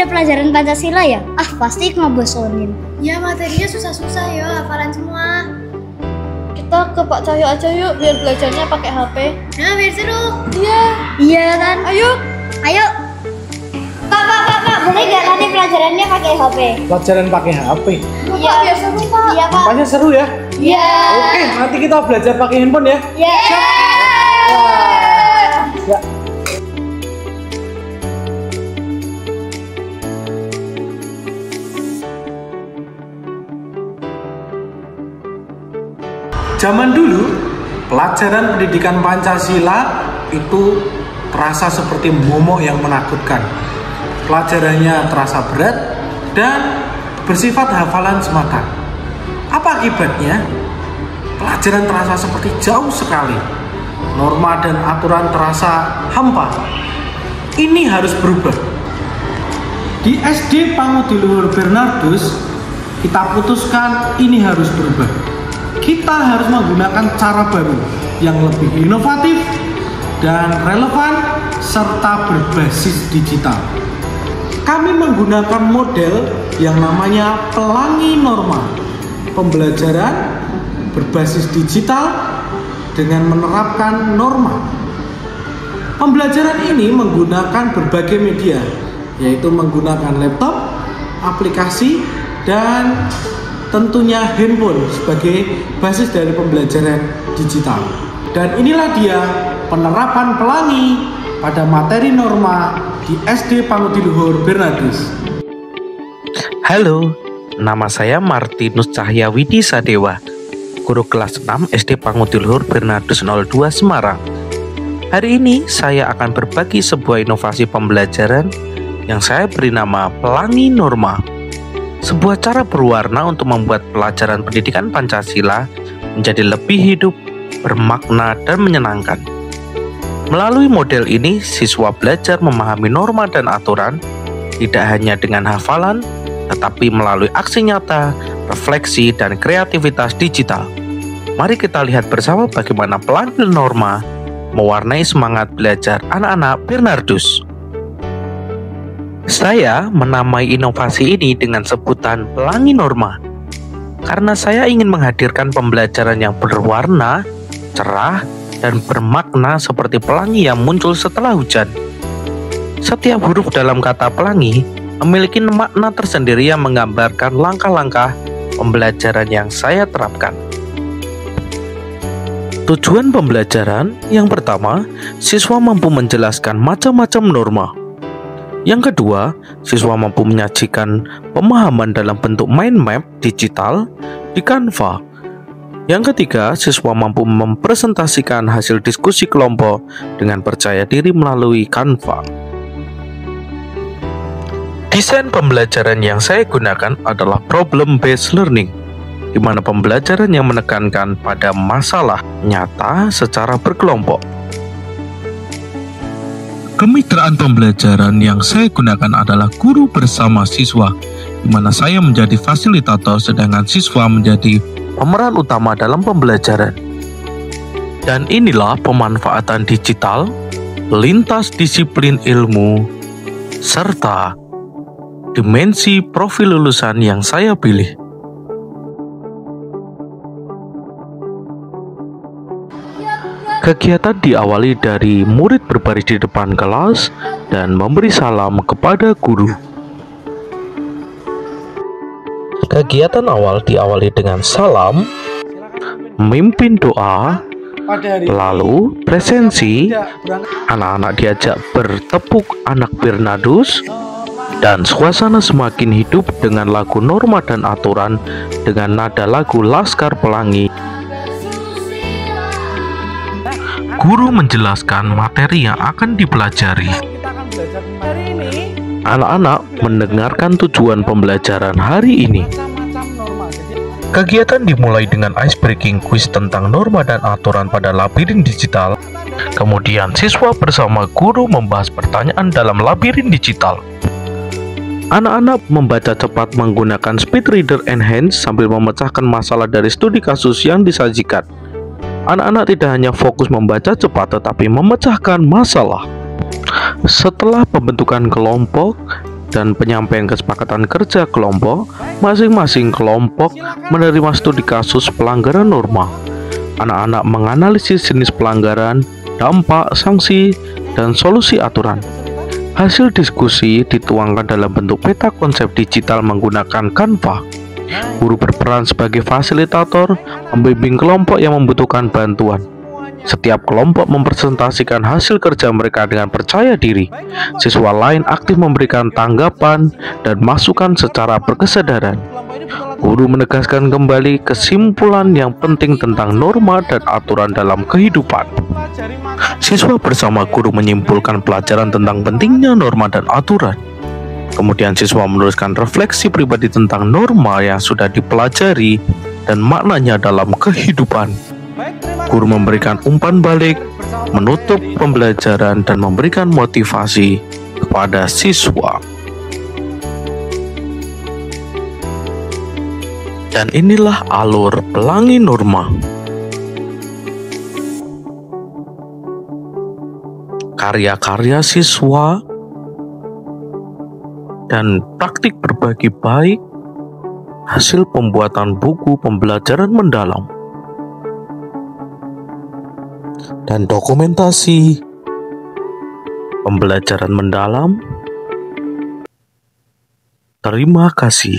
ada pelajaran Pancasila ya? Ah, pasti ngebosonin. Ya, materinya susah-susah ya, hafalan semua. Kita ke Pak Cahyo aja yuk, biar belajarnya pakai HP. Nah, biar seru. Iya. Iya kan? Ayo. Ayo. Pak, boleh gak nanti pelajarannya pakai HP? Pelajaran pakai HP. Iya, biar seru Pak. Iya, Pak. Nampaknya seru ya. Iya. Oke, nanti kita belajar pakai handphone ya. Iya. Ya. Zaman dulu, pelajaran pendidikan Pancasila itu terasa seperti momok yang menakutkan. Pelajarannya terasa berat dan bersifat hafalan semata. Apa akibatnya? Pelajaran terasa seperti jauh sekali. Norma dan aturan terasa hampa. Ini harus berubah. Di SD Pangudiluhur Bernardus, kita putuskan ini harus berubah. Kita harus menggunakan cara baru yang lebih inovatif dan relevan serta berbasis digital. Kami menggunakan model yang namanya pelangi norma, pembelajaran berbasis digital dengan menerapkan norma. Pembelajaran ini menggunakan berbagai media, yaitu menggunakan laptop, aplikasi, dan tentunya handphone sebagai basis dari pembelajaran digital. Dan inilah dia penerapan pelangi pada materi norma di SD Pangudiluhur Bernardus. Halo, nama saya Martinus Cahyawidi Sadewa, guru kelas 6 SD Pangudiluhur Bernardus 02 Semarang. Hari ini saya akan berbagi sebuah inovasi pembelajaran yang saya beri nama Pelangi Norma. Sebuah cara berwarna untuk membuat pelajaran pendidikan Pancasila menjadi lebih hidup, bermakna, dan menyenangkan. Melalui model ini, siswa belajar memahami norma dan aturan, tidak hanya dengan hafalan, tetapi melalui aksi nyata, refleksi, dan kreativitas digital. Mari kita lihat bersama bagaimana pelangi norma mewarnai semangat belajar anak-anak Bernardus. Saya menamai inovasi ini dengan sebutan pelangi norma karena saya ingin menghadirkan pembelajaran yang berwarna, cerah, dan bermakna seperti pelangi yang muncul setelah hujan. Setiap huruf dalam kata pelangi memiliki makna tersendiri yang menggambarkan langkah-langkah pembelajaran yang saya terapkan. Tujuan pembelajaran yang pertama, siswa mampu menjelaskan macam-macam norma. Yang kedua, siswa mampu menyajikan pemahaman dalam bentuk mind map digital di Canva. Yang ketiga, siswa mampu mempresentasikan hasil diskusi kelompok dengan percaya diri melalui Canva. Desain pembelajaran yang saya gunakan adalah problem-based learning, di mana pembelajaran yang menekankan pada masalah nyata secara berkelompok. Kemitraan pembelajaran yang saya gunakan adalah guru bersama siswa, di mana saya menjadi fasilitator sedangkan siswa menjadi pemeran utama dalam pembelajaran. Dan inilah pemanfaatan digital, lintas disiplin ilmu, serta dimensi profil lulusan yang saya pilih. Kegiatan diawali dari murid berbaris di depan kelas dan memberi salam kepada guru. Kegiatan awal diawali dengan salam, memimpin doa, lalu presensi, anak-anak diajak bertepuk anak Bernardus, dan suasana semakin hidup dengan lagu norma dan aturan dengan nada lagu Laskar Pelangi. Guru menjelaskan materi yang akan dipelajari. Anak-anak mendengarkan tujuan pembelajaran hari ini. Kegiatan dimulai dengan ice breaking quiz tentang norma dan aturan pada labirin digital. Kemudian siswa bersama guru membahas pertanyaan dalam labirin digital. Anak-anak membaca cepat menggunakan speed reader enhance sambil memecahkan masalah dari studi kasus yang disajikan. Anak-anak tidak hanya fokus membaca cepat tetapi memecahkan masalah. Setelah pembentukan kelompok, dan penyampaian kesepakatan kerja kelompok, masing-masing kelompok menerima studi kasus pelanggaran norma. Anak-anak menganalisis jenis pelanggaran, dampak, sanksi, dan solusi aturan. Hasil diskusi dituangkan dalam bentuk peta konsep digital menggunakan Canva. Guru berperan sebagai fasilitator, membimbing kelompok yang membutuhkan bantuan. Setiap kelompok mempresentasikan hasil kerja mereka dengan percaya diri. Siswa lain aktif memberikan tanggapan dan masukan secara berkesadaran. Guru menegaskan kembali kesimpulan yang penting tentang norma dan aturan dalam kehidupan. Siswa bersama guru menyimpulkan pelajaran tentang pentingnya norma dan aturan. Kemudian siswa menuliskan refleksi pribadi tentang norma yang sudah dipelajari dan maknanya dalam kehidupan. Guru memberikan umpan balik, menutup pembelajaran, dan memberikan motivasi kepada siswa. Dan inilah alur Pelangi Norma. Karya-karya siswa dan praktik berbagi baik, hasil pembuatan buku pembelajaran mendalam, dan dokumentasi pembelajaran mendalam. Terima kasih.